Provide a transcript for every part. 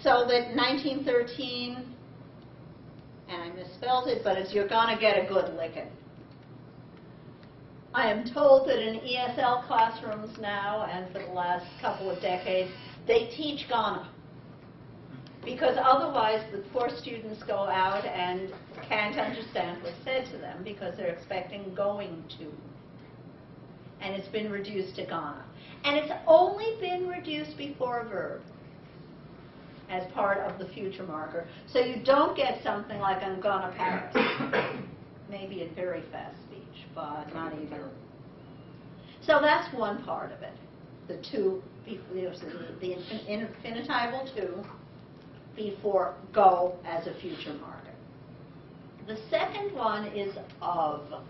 So that 1913, and I misspelled it, but it's you're gonna get a good licking. I am told that in ESL classrooms now, and for the last couple of decades, they teach Ghana. Because otherwise the poor students go out and can't understand what's said to them because they're expecting going to. And it's been reduced to Ghana. And it's only been reduced before a verb as part of the future marker. So you don't get something like I'm gonna Paris. Maybe in very fast speech, but not even. So that's one part of it. The two, the infinitival to before go as a future marker. The second one is of,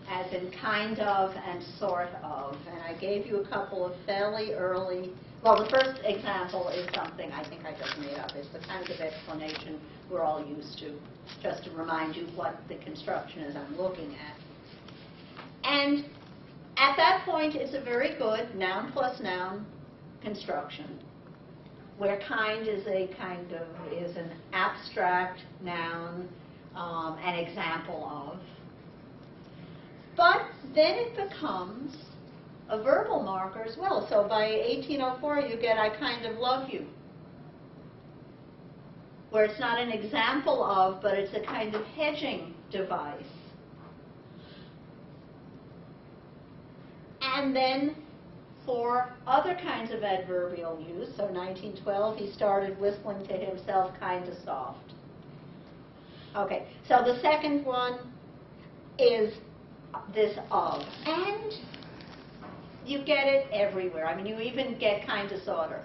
as in kind of and sort of. And I gave you a couple of fairly early, well, the first example is something I think I just made up. It's the kind of explanation we're all used to, just to remind you what the construction is I'm looking at. And at that point, it's a very good noun plus noun construction, where kind is a kind of, is an abstract noun, an example of. But then it becomes a verbal marker as well. So by 1804, you get I kind of love you, where it's not an example of, but it's a kind of hedging device. And then for other kinds of adverbial use, so 1912, he started whistling to himself kind of soft. Okay, so the second one is this of. And you get it everywhere. I mean, you even get kind of sorta,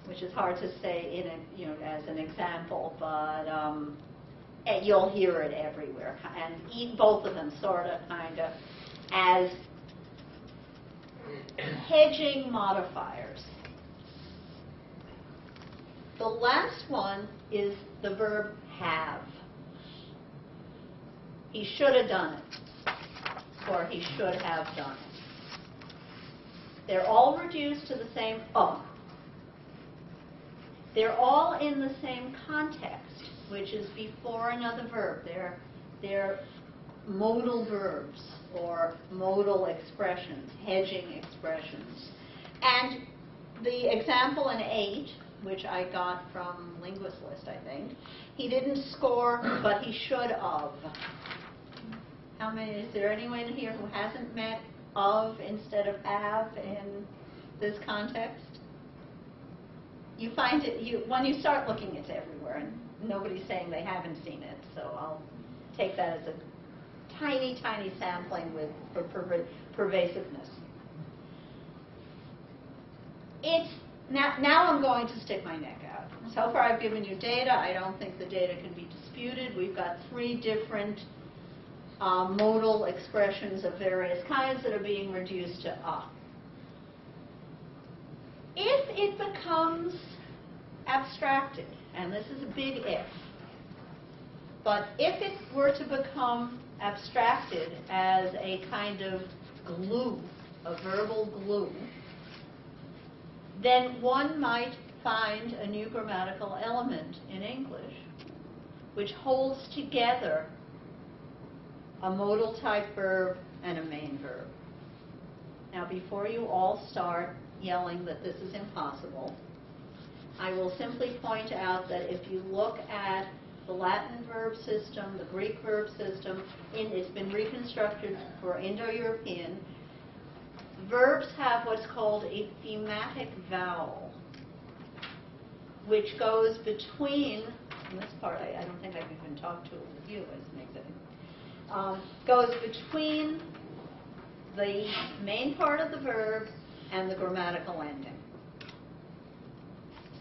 which is hard to say in a, you know, as an example, but you'll hear it everywhere. And both of them, sorta, kinda, as hedging modifiers. The last one is the verb have. He should have done it, or he should have done it. They're all reduced to the same of. They're all in the same context, which is before another verb. They're modal verbs or modal expressions, hedging expressions. And the example in 8, which I got from Linguist List, I think, he didn't score, but he should have. How many, is there anyone here who hasn't met of instead of have in this context? You find it, when you start looking, it's everywhere, and nobody's saying they haven't seen it, so I'll take that as a tiny, tiny sampling for pervasiveness. Now I'm going to stick my neck out. So far I've given you data. I don't think the data can be disputed. We've got 3 different modal expressions of various kinds that are being reduced to a. If it becomes abstracted, and this is a big if, but if it were to become abstracted as a kind of glue, a verbal glue, then one might find a new grammatical element in English which holds together a modal type verb and a main verb. Now, before you all start yelling that this is impossible, I will simply point out that if you look at the Latin verb system, the Greek verb system, it's been reconstructed for Indo-European. Verbs have what's called a thematic vowel, which goes between, and this part I don't think I've even talked to it with you, as an example, goes between the main part of the verb and the grammatical ending.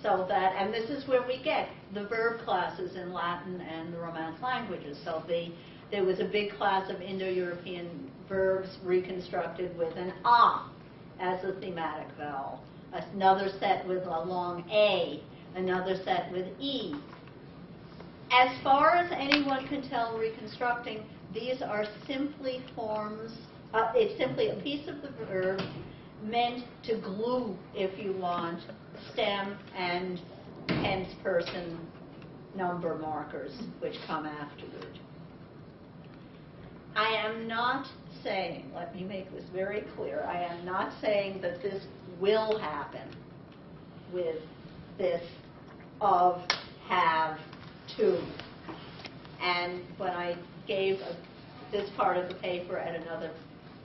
So that, and this is where we get the verb classes in Latin and the Romance languages. So there was a big class of Indo-European verbs reconstructed with an ah as a thematic vowel, another set with a long a, another set with e. As far as anyone can tell reconstructing, these are simply forms, it's simply a piece of the verb meant to glue, if you want, stem and tense person number markers, which come afterward. I am not saying, let me make this very clear, I am not saying that this will happen with this of, have, to. And when I gave this part of the paper at another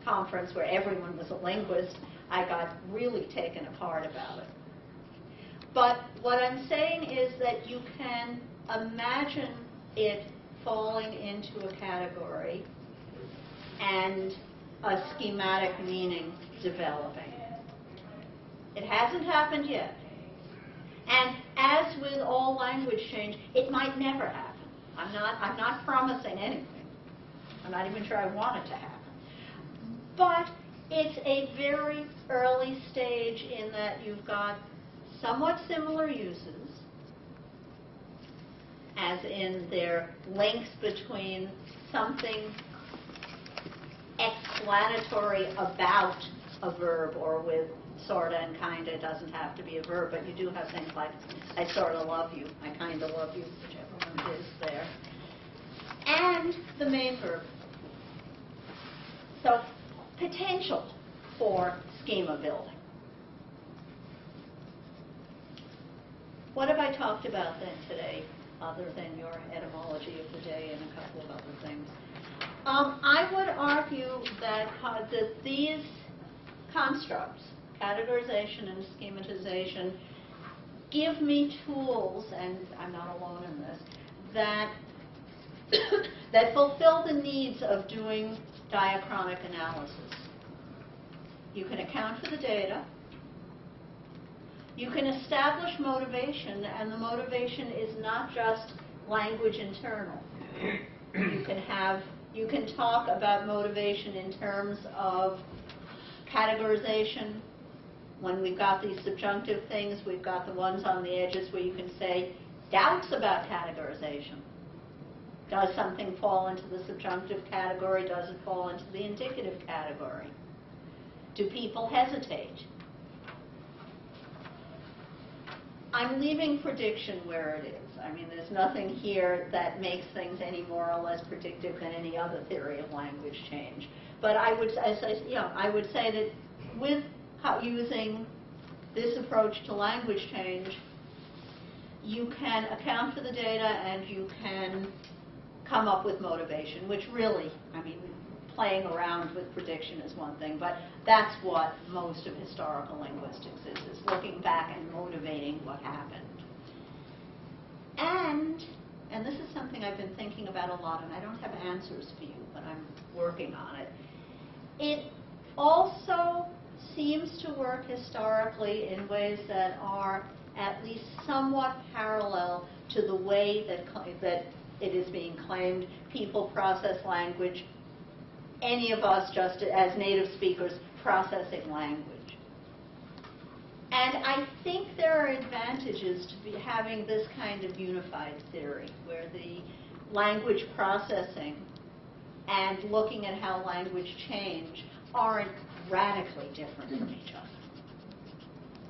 conference where everyone was a linguist, I got really taken apart about it. But what I'm saying is that you can imagine it falling into a category and a schematic meaning developing. It hasn't happened yet. And as with all language change, it might never happen. I'm not promising anything. I'm not even sure I want it to happen. But it's a very early stage in that you've got somewhat similar uses, as in their links between something explanatory about a verb, or with sorta and kinda, it doesn't have to be a verb, but you do have things like, I sorta love you, I kinda love you, whichever one is there, and the main verb. So, potential for schema building. What have I talked about then today, other than your etymology of the day and a couple of other things? I would argue that these constructs, categorization and schematization, give me tools, and I'm not alone in this, that that fulfill the needs of doing diachronic analysis. You can account for the data. You can establish motivation, and the motivation is not just language internal. You can talk about motivation in terms of categorization. When we've got these subjunctive things, we've got the ones on the edges where you can say doubts about categorization. Does something fall into the subjunctive category? Does it fall into the indicative category? Do people hesitate? I'm leaving prediction where it is. I mean, there's nothing here that makes things any more or less predictive than any other theory of language change. But I would, I would say that with using this approach to language change, you can account for the data and you can come up with motivation, which really, I mean, playing around with prediction is one thing, but that's what most of historical linguistics is looking back and motivating what happened. And this is something I've been thinking about a lot, and I don't have answers for you, but I'm working on it. It also seems to work historically in ways that are at least somewhat parallel to the way that it is being claimed people process language, any of us just as native speakers processing language. And I think there are advantages to be having this kind of unified theory, where the language processing and looking at how language change aren't radically different from each other.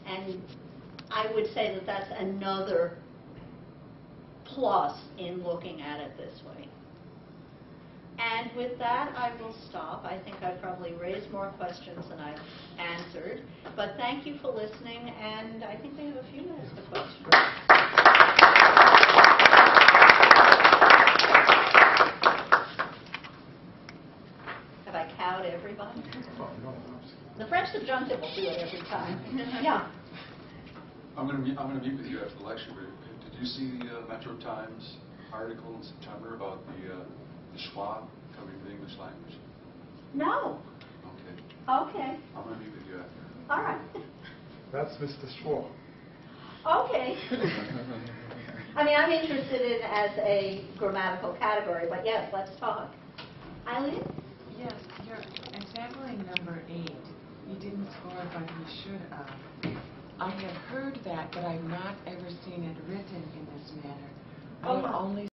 And I would say that that's another plus in looking at it this way. And with that, I will stop. I think I've probably raised more questions than I've answered. But thank you for listening, and I think we have a few minutes for questions. Have I cowed everybody? The French subjunctive will do it every time. Yeah. I'm going to meet with you after the lecture. But did you see the Metro Times article in September about the Schwab coming to the English language? No. Okay. Okay. I'm going to meet with you after. All right. That's Mr. Schwab. Okay. I mean, I'm interested in it as a grammatical category, but yes, let's talk. Eileen? Yes, your example number 8, you didn't score, but you should have. I have heard that, but I've not ever seen it written in this manner. I have only